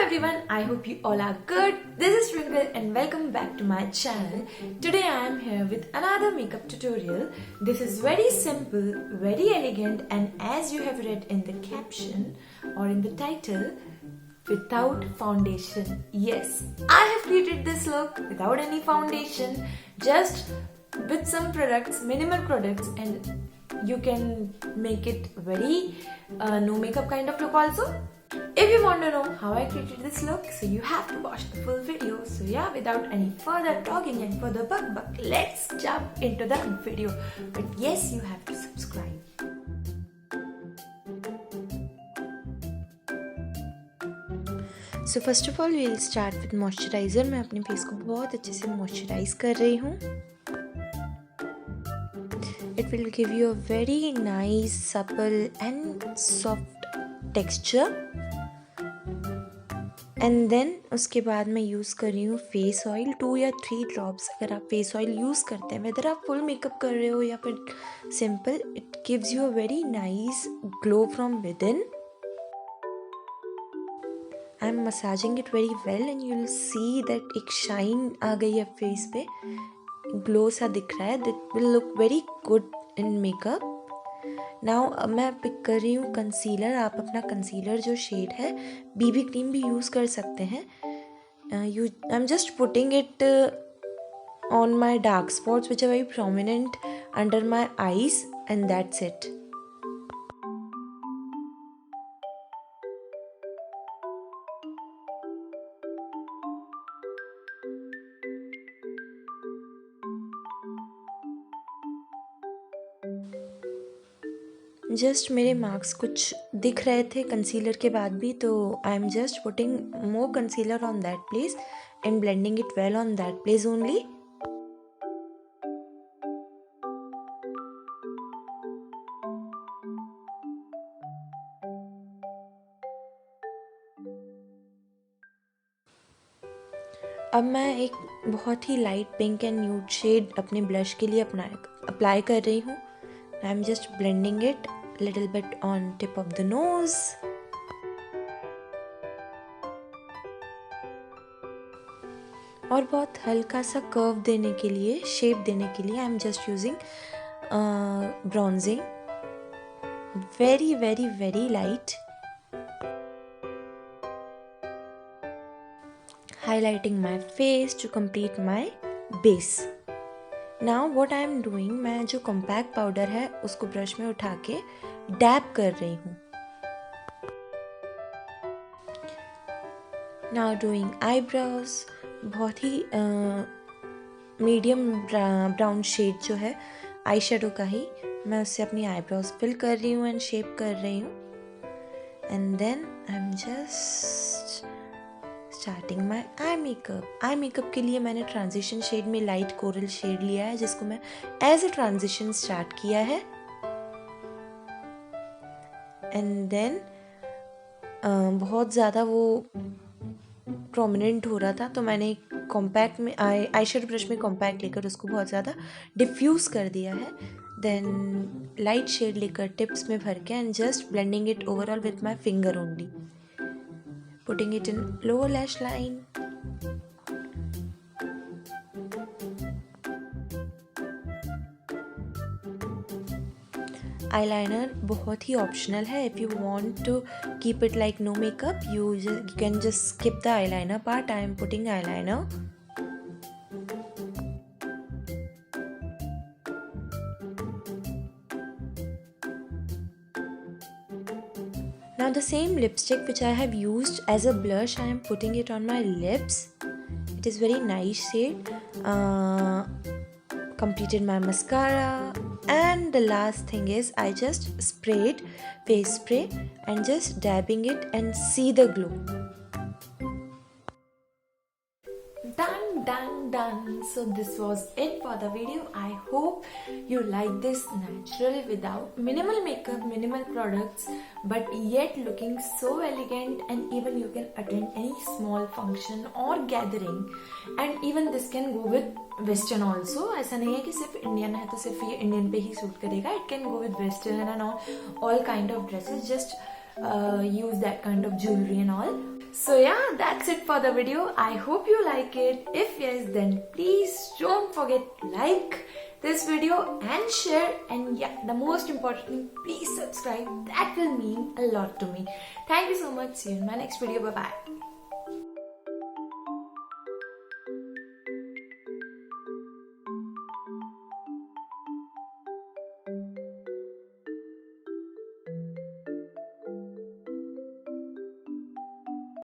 everyone, I hope you all are good. This is Twinkle and welcome back to my channel. Today I am here with another makeup tutorial. This is very simple, very elegant, and as you have read in the caption or in the title, without foundation. Yes, I have created this look without any foundation, just with some products, minimal products, and you can make it very no makeup kind of look also. If you want to know how I created this look, so you have to watch the full video. So yeah, without any further talking and further buck, let's jump into the video. But yes, you have to subscribe. So first of all we'll start with moisturiser. मैं अपने face को बहुत अच्छे से moisturise कर रही हूँ. It will give you a very nice supple and soft texture. And then उसके बाद मैं यूज़ कर रही हूँ फेस ऑयल 2 या 3 ड्रॉप्स. अगर आप फेस ऑयल यूज़ करते हैं, वेदर आप फुल मेकअप कर रहे हो या फिर simple, it gives you a very nice glow from with in. I am massaging it very well and you will see that एक शाइन आ गई है फेस पे, ग्लो सा दिख रहा है. That will look very good in makeup. Now अब मैं पिक कर रही हूँ कंसीलर. आप अपना कंसीलर जो शेड है, बीबी क्रीम भी यूज़ कर सकते हैं. I am just putting it on my dark spots which are very prominent under my eyes and that's it. Just मेरे मार्क्स कुछ दिख रहे थे कंसीलर के बाद भी, तो I am just putting more concealer on that place and blending it well on that place only. अब मैं एक बहुत ही light pink and nude shade अपने ब्लश के लिए अप्लाई कर रही हूँ. आई am just blending it little bit on tip of the nose. और बहुत हल्का सा कर्व देने के लिए, शेप देने के लिए आई am just using bronzing, very very very light, highlighting my face to complete my base. Now what I am doing, मैं जो कॉम्पैक्ट पाउडर है उसको ब्रश में उठा के डैब कर रही हूँ. Now doing eyebrows. बहुत ही मीडियम ब्राउन शेड जो है आई शेडो का ही, मैं उससे अपनी आईब्रोज फिल कर रही हूँ एंड शेप कर रही हूँ. And then I am just starting my eye makeup. Eye makeup के लिए मैंने ट्रांजिशन शेड में लाइट कोरल शेड लिया है, जिसको मैं एज ए ट्रांजिशन स्टार्ट किया है. एंड देन बहुत ज़्यादा वो प्रोमिनेंट हो रहा था, तो मैंने कॉम्पैक्ट में आई शेडो ब्रश में कॉम्पैक्ट लेकर उसको बहुत ज़्यादा डिफ्यूज़ कर दिया है. देन लाइट शेड लेकर टिप्स में भर के and just blending it overall with my finger only, putting it in lower lash line. Eyeliner बहुत ही optional है. If you want to keep it like no makeup, you can just skip the eyeliner part. I am putting eyeliner. Now the same lipstick which I have used as a blush, I am putting it on my lips. It is very nice shade. Completed my mascara, and the last thing is I just sprayed face spray and just dabbing it and see the glow. Done. So this was it for the video. I hope you like this natural, without minimal makeup, minimal products, but yet looking so elegant, and even you can attend any small function or gathering, and even this can go with western also. ऐसा नहीं है कि सिर्फ Indian है तो सिर्फ ये Indian पे ही सूट करेगा. It can go with western and all kind of dresses. Just use that kind of jewelry and all. So yeah, that's it for the video. I hope you like it. If yes, then please don't forget like this video and share, and yeah, the most important thing, please subscribe. That will mean a lot to me. Thank you so much. See you in my next video. Bye bye.